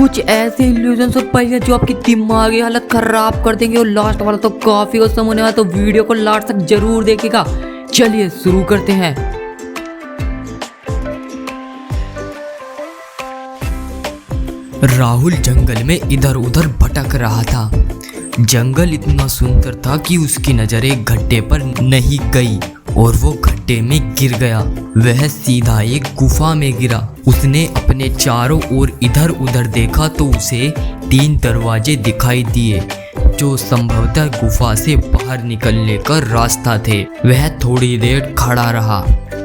कुछ ऐसे इल्यूजन और पहेलियां जो आपकी दिमागी हालत खराब कर देंगे और लास्ट वाला तो काफी औसम होने वाला, तो वीडियो को लास्ट तक जरूर देखिएगा। चलिए शुरू करते हैं। राहुल जंगल में इधर उधर भटक रहा था। जंगल इतना सुंदर था कि उसकी नजर एक गड्ढे पर नहीं गई और वो गड्ढे में गिर गया। वह सीधा एक गुफा में गिरा। उसने अपने चारों ओर इधर उधर देखा तो उसे 3 दरवाजे दिखाई दिए जो संभवतः गुफा से बाहर निकलने का रास्ता थे। वह थोड़ी देर खड़ा रहा,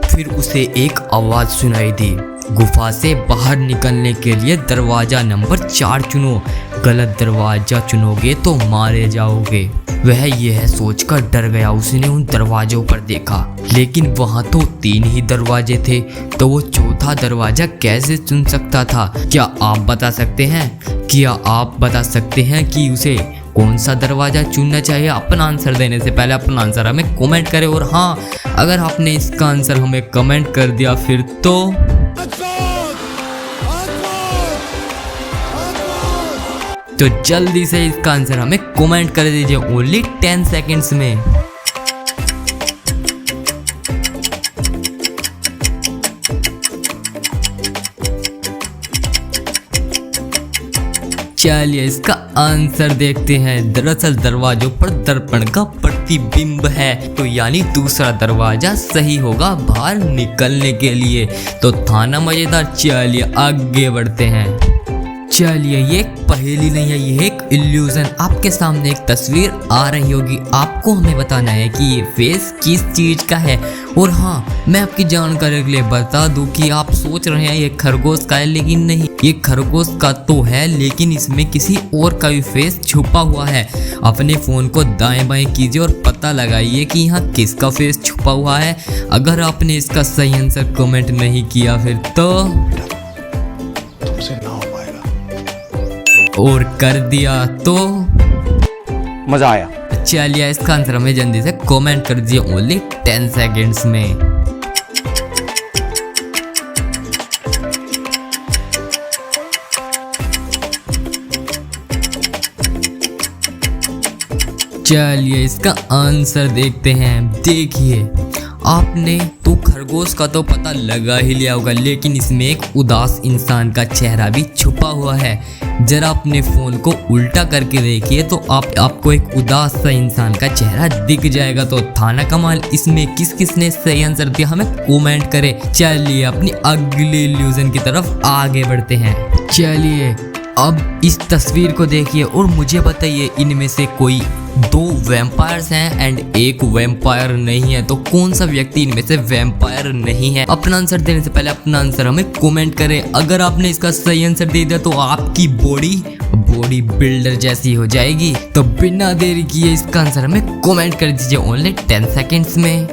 फिर उसे एक आवाज सुनाई दी, गुफा से बाहर निकलने के लिए दरवाजा नंबर 4 चुनो, गलत दरवाजा चुनोगे तो मारे जाओगे। वह यह सोचकर डर गया। उसने उन दरवाजों पर देखा, लेकिन वहां तो 3 ही दरवाजे थे, तो वो चौथा दरवाजा कैसे चुन सकता था? क्या आप बता सकते हैं कि उसे कौन सा दरवाजा चुनना चाहिए? अपना आंसर देने से पहले अपना आंसर हमें कमेंट करें। और हाँ, अगर आपने इसका आंसर हमें कमेंट कर दिया फिर तो जल्दी से इसका आंसर हमें कमेंट कर दीजिए ओनली 10 सेकेंड्स में। चलिए इसका आंसर देखते हैं। दरअसल दरवाजों पर दर्पण का प्रतिबिंब है, तो यानी दूसरा दरवाजा सही होगा बाहर निकलने के लिए। तो था ना मजेदार। चलिए आगे बढ़ते हैं। चलिए ये एक पहेली नहीं है, ये एक इल्यूजन। आपके सामने एक तस्वीर आ रही होगी, आपको हमें बताना है कि ये फेस किस चीज का है। और हाँ, मैं आपकी जानकारी के लिए बता दूं कि आप सोच रहे हैं ये खरगोश का है, लेकिन नहीं, ये खरगोश का तो है लेकिन इसमें किसी और का भी फेस छुपा हुआ है। अपने फोन को दाएं बाएं कीजिए और पता लगाइए कि यहाँ किसका फेस छुपा हुआ है। अगर आपने इसका सही आंसर कमेंट नहीं किया फिर तो और कर दिया तो मजा आया। चलिए इसका आंसर हमें जल्दी से कमेंट कर दीजिए ओनली 10 सेकेंड्स में। चलिए इसका आंसर देखते हैं। देखिए, आपने तो खरगोश का तो पता लगा ही लिया होगा, लेकिन इसमें एक उदास इंसान का चेहरा भी छुपा हुआ है। जरा अपने फोन को उल्टा करके देखिए तो आपको एक उदास सा इंसान का चेहरा दिख जाएगा। तो थाना कमाल, इसमें किसने सही आंसर दिया हमें कमेंट करें। चलिए अपनी अगली इल्यूजन की तरफ आगे बढ़ते हैं। चलिए अब इस तस्वीर को देखिए और मुझे बताइए, इनमें से कोई 2 वैम्पायर्स हैं एंड एक वैम्पायर नहीं है। तो कौन सा व्यक्ति इनमें से वैम्पायर नहीं है? अपना आंसर देने से पहले अपना आंसर हमें कमेंट करें। अगर आपने इसका सही आंसर दे दिया तो आपकी बॉडी बिल्डर जैसी हो जाएगी। तो बिना देरी किए इसका आंसर हमें कमेंट कर दीजिए ओनली 10 सेकेंड्स में।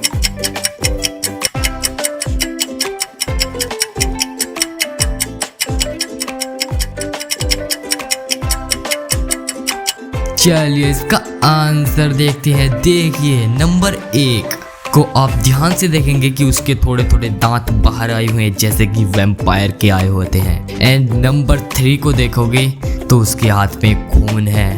चलिए इसका आंसर देखते हैं। देखिए नंबर 1 को आप ध्यान से देखेंगे कि उसके थोड़े थोड़े दांत बाहर आए हुए हैं जैसे कि वैम्पायर के आए होते हैं। एंड नंबर 3 को देखोगे तो उसके हाथ में खून है,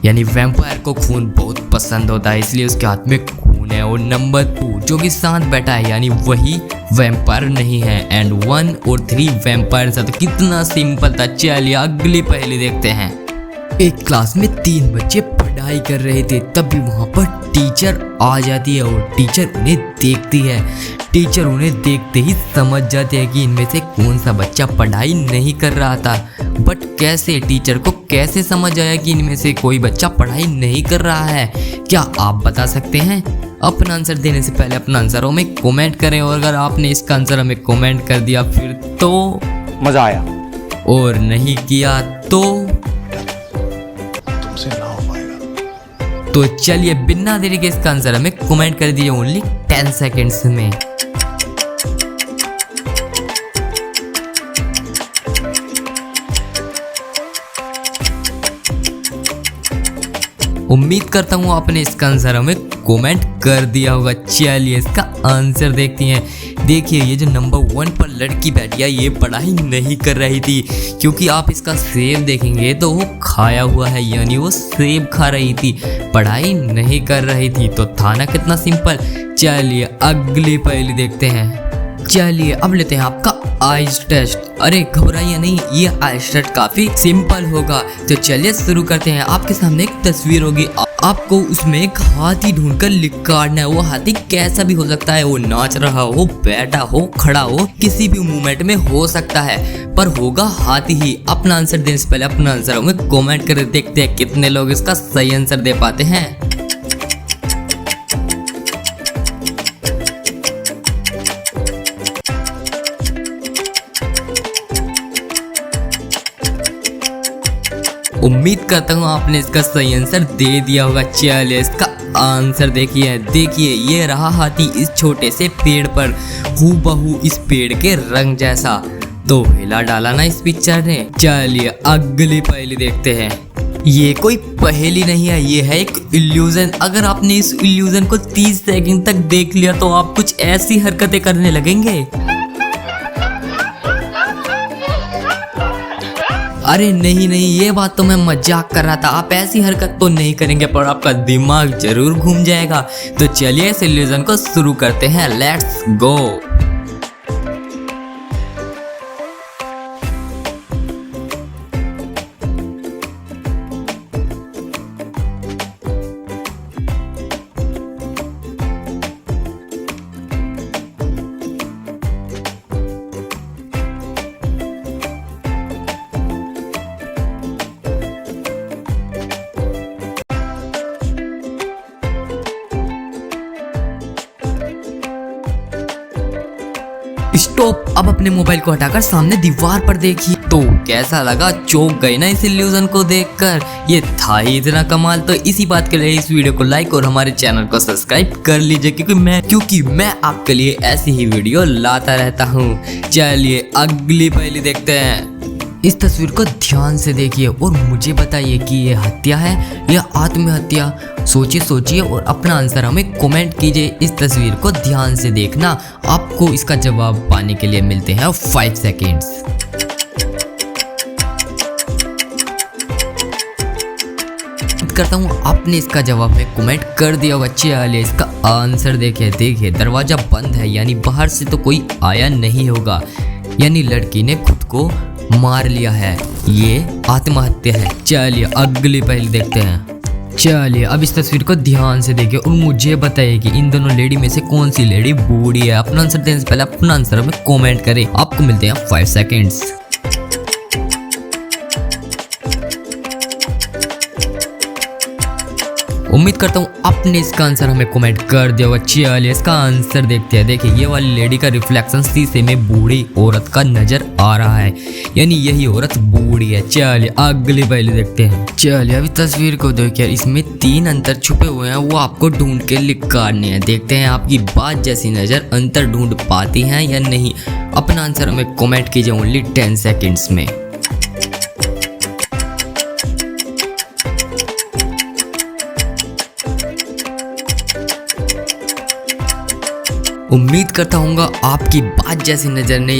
यानी वैम्पायर को खून बहुत पसंद होता है इसलिए उसके हाथ में खून है। और नंबर 2 जो कि साथ बैठा है, यानी वही वैम्पायर नहीं है। एंड 1 और 3 वैम्पायर था। तो कितना सिंपल था। चलिए अगली पहेली देखते हैं। एक क्लास में 3 बच्चे पढ़ाई कर रहे थे, तभी वहां पर टीचर आ जाती है और टीचर उन्हें देखती है। टीचर उन्हें देखते ही समझ जाते हैं कि इनमें से कौन सा बच्चा पढ़ाई नहीं कर रहा था। बट कैसे? टीचर को कैसे समझ आया कि इनमें से कोई बच्चा पढ़ाई नहीं कर रहा है? क्या आप बता सकते हैं? अपना आंसर देने से पहले अपना आंसर हमें कमेंट करें। और अगर आपने इसका आंसर हमें कमेंट कर दिया फिर तो मजा आया, और नहीं किया तो तो चलिए बिना देरी के इसका आंसर हमें कमेंट कर दीजिए ओनली 10 सेकेंड्स में। उम्मीद करता हूँ आपने इसका आंसर हमें कमेंट कर दिया होगा। चलिए इसका आंसर देखते हैं। देखिए ये जो नंबर 1 पर लड़की बैठी है ये पढ़ाई नहीं कर रही थी, क्योंकि आप इसका सेब देखेंगे तो वो खाया हुआ है, यानी वो सेब खा रही थी, पढ़ाई नहीं कर रही थी। तो था ना कितना सिंपल। चलिए अगली पहेली देखते हैं। चलिए अब लेते हैं आपका आइस टेस्ट। अरे घबराइए नहीं, ये आइस टेस्ट काफी सिंपल होगा। तो चलिए शुरू करते हैं। आपके सामने एक तस्वीर होगी, आपको उसमें एक हाथी ढूंढकर निकालना है। वो हाथी कैसा भी हो सकता है, वो नाच रहा हो, बैठा हो, खड़ा हो, किसी भी मूवमेंट में हो सकता है, पर होगा हाथी ही। अपना आंसर देने से पहले अपना आंसर हमें कमेंट कर देखते हैं कितने लोग इसका सही आंसर दे पाते हैं। उम्मीद करता हूँ आपने इसका सही आंसर दे दिया होगा। चलिए इसका आंसर देखिए ये रहा हाथी इस छोटे से पेड़ पर, हूबहू इस पेड़ के रंग जैसा। तो हिला डाला ना इस पिक्चर ने। चलिए अगली पहेली देखते हैं। ये कोई पहेली नहीं है, ये है एक इल्यूजन। अगर आपने इस इल्यूजन को 30 सेकंड तक देख लिया तो आप कुछ ऐसी हरकतें करने लगेंगे। अरे नहीं, ये बात तो मैं मजाक कर रहा था। आप ऐसी हरकत तो नहीं करेंगे, पर आपका दिमाग जरूर घूम जाएगा। तो चलिए इस इल्यूजन को शुरू करते हैं। Let's go. स्टॉप। अब अपने मोबाइल को हटाकर सामने दीवार पर देखिए। तो कैसा लगा, चौंक गए ना इस इल्यूजन को देखकर। ये था ही इतना कमाल। तो इसी बात के लिए इस वीडियो को लाइक और हमारे चैनल को सब्सक्राइब कर लीजिए, क्योंकि मैं आपके लिए ऐसी ही वीडियो लाता रहता हूँ। चलिए अगली पहेली देखते हैं। इस तस्वीर को ध्यान से देखिए और मुझे बताइए कि ये हत्या है या आत्महत्या। सोचिए और अपना आंसर हमें कमेंट कीजिए। इस तस्वीर को ध्यान से देखना। आपको इसका जवाब पाने के लिए मिलते हैं 5 सेकेंड्स। करता हूँ आपने इसका जवाब में कमेंट कर दिया होगा। चलिए इसका आंसर देखिए दरवाजा बंद है, यानी बाहर से तो कोई आया नहीं होगा, यानी लड़की ने खुद को मार लिया है, ये आत्महत्या है। चलिए अगली पहेली देखते हैं। चलिए अब इस तस्वीर को ध्यान से देखिए और मुझे बताइए कि इन दोनों लेडी में से कौन सी लेडी बूढ़ी है। अपना आंसर देने से पहले अपना आंसर हमें कमेंट करें। आपको मिलते हैं 5 सेकेंड्स। उम्मीद करता हूँ आपने इसका आंसर हमें कमेंट कर दिया होगा। चलिए इसका आंसर देखते हैं। देखिए ये वाली लेडी का रिफ्लेक्शन शीशे में बूढ़ी औरत का नजर आ रहा है, यानी यही औरत बूढ़ी है। चलिए अगली पहेली देखते हैं। चलिए अभी तस्वीर को देखिए, इसमें 3 अंतर छुपे हुए हैं, वो आपको ढूंढ के निकालने हैं। देखते हैं आपकी बात जैसी नजर अंतर ढूंढ पाती हैं या नहीं। अपना आंसर हमें कमेंट कीजिए ओनली 10 सेकेंड्स में। उम्मीद करता हूँ आपकी बात जैसी नजर ने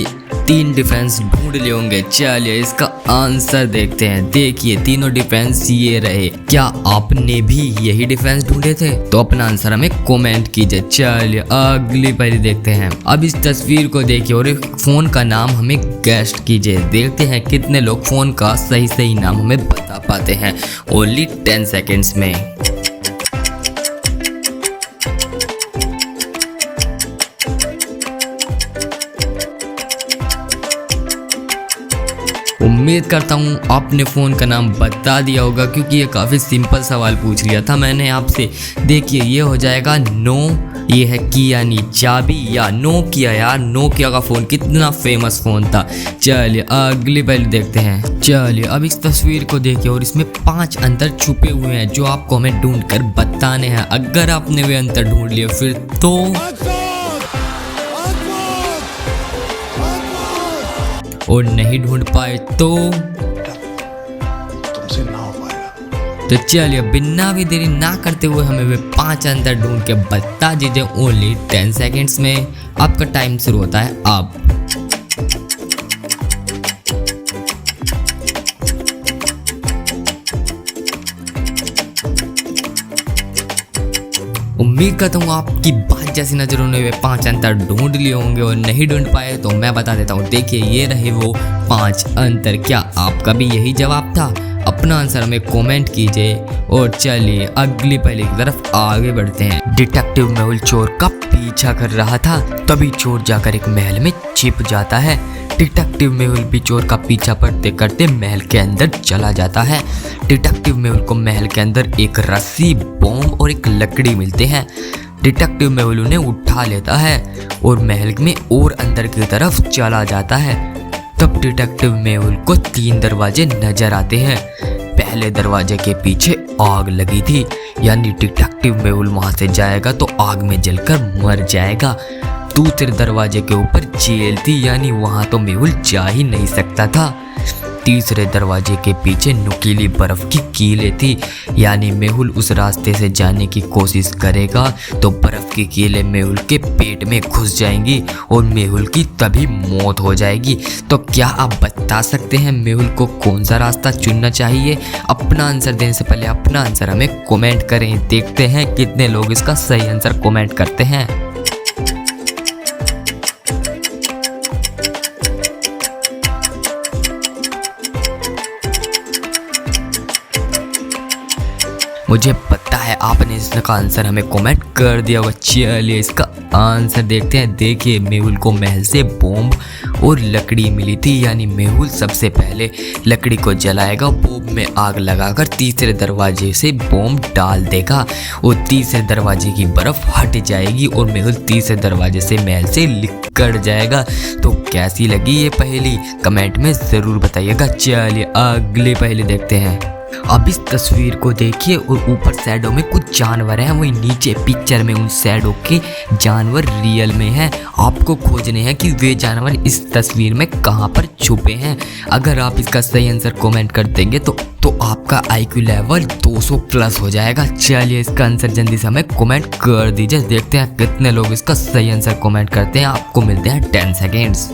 3 डिफेंस ढूंढ लिए होंगे। चलिए इसका आंसर देखते हैं। देखिए तीनों डिफेंस ये रहे। क्या आपने भी यही डिफेंस ढूंढे थे? तो अपना आंसर हमें कमेंट कीजिए। चलिए अगली पहेली देखते हैं। अब इस तस्वीर को देखिए और एक फोन का नाम हमें गेस्ट कीजिए। देखते हैं कितने लोग फोन का सही नाम हमें बता पाते हैं ओनली 10 सेकेंड्स में। उम्मीद करता हूँ आपने फ़ोन का नाम बता दिया होगा, क्योंकि ये काफ़ी सिंपल सवाल पूछ लिया था मैंने आपसे। देखिए ये हो जाएगा नो, ये है की यानी चाबी, या नोकिया। यार नोकिया का फ़ोन कितना फेमस फ़ोन था। चलिए अगली पहेली देखते हैं। चलिए अब इस तस्वीर को देखिए और इसमें 5 अंतर छुपे हुए हैं जो आपको हमें ढूंढ कर बताने हैं। अगर आपने वे अंतर ढूंढ लिए फिर तो और नहीं ढूंढ पाए तो तुमसे ना हो पाएगा। तो चलिए बिना भी देरी ना करते हुए हमें वे 5 आंसर ढूंढ के बता दीजिए ओनली 10 सेकेंड्स में। आपका टाइम शुरू होता है अब। उम्मीद करता हूँ आपकी बात जैसी नजरों ने वे 5 अंतर ढूंढ लिए होंगे, और नहीं ढूंढ पाए तो मैं बता देता हूँ। देखिए ये रहे वो 5 अंतर। क्या आपका भी यही जवाब था? अपना आंसर हमें कमेंट कीजिए। और चलिए अगली पहले की तरफ आगे बढ़ते हैं। डिटेक्टिव मेहुल चोर का पीछा कर रहा था, तभी चोर जाकर एक महल में छिप जाता है। डिटेक्टिव मेहुल भी चोर का पीछा करते करते महल के अंदर चला जाता है। डिटेक्टिव मेहुल को महल के अंदर एक रस्सी, बॉम्ब और एक लकड़ी मिलते हैं। डिटेक्टिव मेहुल उन्हें उठा लेता है और महल में और अंदर की तरफ चला जाता है। तब डिटेक्टिव मेहुल को 3 दरवाजे नजर आते हैं। पहले दरवाजे के पीछे आग लगी थी, यानी डिटेक्टिव मेहुल वहां से जाएगा तो आग में जलकर मर जाएगा। दूसरे दरवाजे के ऊपर जेल थी, यानी वहां तो मेहुल जा ही नहीं सकता था। तीसरे दरवाजे के पीछे नुकीली बर्फ की कीलें थी, यानी मेहुल उस रास्ते से जाने की कोशिश करेगा तो बर्फ की कीलें मेहुल के पेट में घुस जाएंगी और मेहुल की तभी मौत हो जाएगी। तो क्या आप बता सकते हैं मेहुल को कौन सा रास्ता चुनना चाहिए? अपना आंसर देने से पहले अपना आंसर हमें कमेंट करें। देखते हैं कितने लोग इसका सही आंसर कमेंट करते हैं। मुझे पता है आपने इसका आंसर हमें कमेंट कर दिया होगा। चलिए इसका आंसर देखते हैं। देखिए मेहुल को महल से बॉम्ब और लकड़ी मिली थी, यानी मेहुल सबसे पहले लकड़ी को जलाएगा, बॉम्ब में आग लगाकर तीसरे दरवाजे से बॉम्ब डाल देगा और तीसरे दरवाजे की बर्फ हट जाएगी और मेहुल तीसरे दरवाजे से महल से निकल जाएगा। तो कैसी लगी ये पहेली कमेंट में ज़रूर बताइएगा। चलिए अगली पहेली देखते हैं। अब इस तस्वीर को देखिए और ऊपर शैडो में कुछ जानवर हैं, वही नीचे पिक्चर में उन शैडो के जानवर रियल में हैं। आपको खोजने हैं कि वे जानवर इस तस्वीर में कहां पर छुपे हैं। अगर आप इसका सही आंसर कमेंट कर देंगे तो आपका IQ लेवल 200 प्लस हो जाएगा। चलिए इसका आंसर जल्दी से हमें कमेंट कर दीजिए। देखते हैं कितने लोग इसका सही आंसर कमेंट करते हैं। आपको मिलते हैं 10 सेकेंड्स।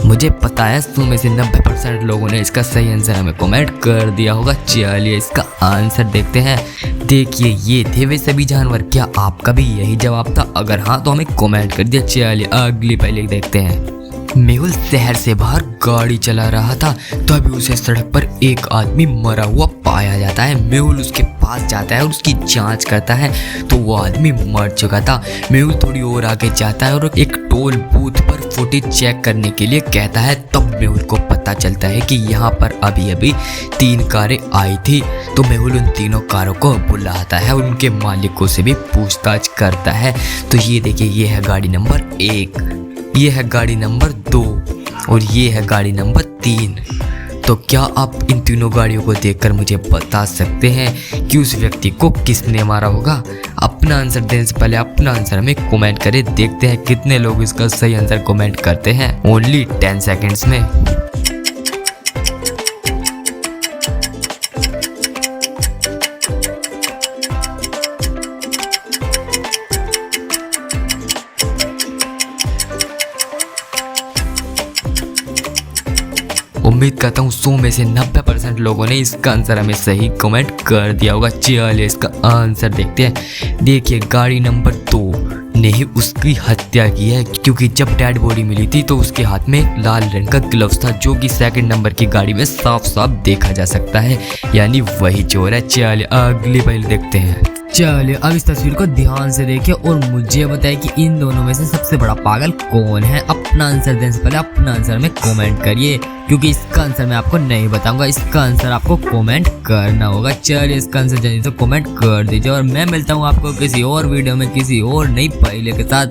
मुझे पता है 100 में से 90% लोगों ने इसका सही आंसर हमें कमेंट कर दिया होगा। चलिए इसका आंसर देखते हैं। देखिए ये थे वे सभी जानवर। क्या आपका भी यही जवाब था? अगर हाँ तो हमें कमेंट कर दिया। चलिए अगली पहले देखते हैं। मेहुल शहर से बाहर गाड़ी चला रहा था, तभी उसे सड़क पर एक आदमी मरा हुआ पाया जाता है। मेहुल उसके पास जाता है और उसकी जांच करता है तो वो आदमी मर चुका था। मेहुल थोड़ी और आगे जाता है और एक टोल बूथ पर फुटेज चेक करने के लिए कहता है। तब मेहुल को पता चलता है कि यहाँ पर अभी अभी 3 कारें आई थी। तो मेहुल उन तीनों कारों को बुलाता है और उनके मालिकों से भी पूछताछ करता है। तो ये देखिए, ये है गाड़ी नंबर 1, ये है गाड़ी नंबर 2 और ये है गाड़ी नंबर 3। तो क्या आप इन तीनों गाड़ियों को देखकर मुझे बता सकते हैं कि उस व्यक्ति को किसने मारा होगा? अपना आंसर देने से पहले अपना आंसर हमें कमेंट करें। देखते हैं कितने लोग इसका सही आंसर कमेंट करते हैं ओनली 10 सेकेंड्स में। उम्मीद करता हूँ 100 में से 90% लोगों ने इसका आंसर हमें सही कमेंट कर दिया होगा। चलिए इसका आंसर देखते हैं। देखिए गाड़ी नंबर 2 ने ही उसकी हत्या की है, क्योंकि जब डेड बॉडी मिली थी तो उसके हाथ में लाल रंग का ग्लव्स था, जो कि सेकंड नंबर की गाड़ी में साफ साफ देखा जा सकता है, यानी वही चोर है। चलिए अगली पहले देखते हैं। चलिए अब इस तस्वीर को ध्यान से देखिए और मुझे बताइए कि इन दोनों में से सबसे बड़ा पागल कौन है। अपना आंसर देने से पहले अपना आंसर में कमेंट करिए, क्योंकि इसका आंसर मैं आपको नहीं बताऊंगा, इसका आंसर आपको कमेंट करना होगा। चलिए इसका आंसर जल्दी से कमेंट कर दीजिए और मैं मिलता हूँ आपको किसी और वीडियो में किसी और नई पहेली के साथ।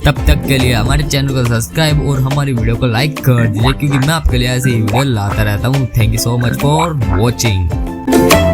तब तक के लिए हमारे चैनल को सब्सक्राइब और हमारी वीडियो को लाइक कर दीजिए, क्योंकि मैं आपके लिए ऐसी वीडियो लाता रहता हूँ। Thank you so much for watching.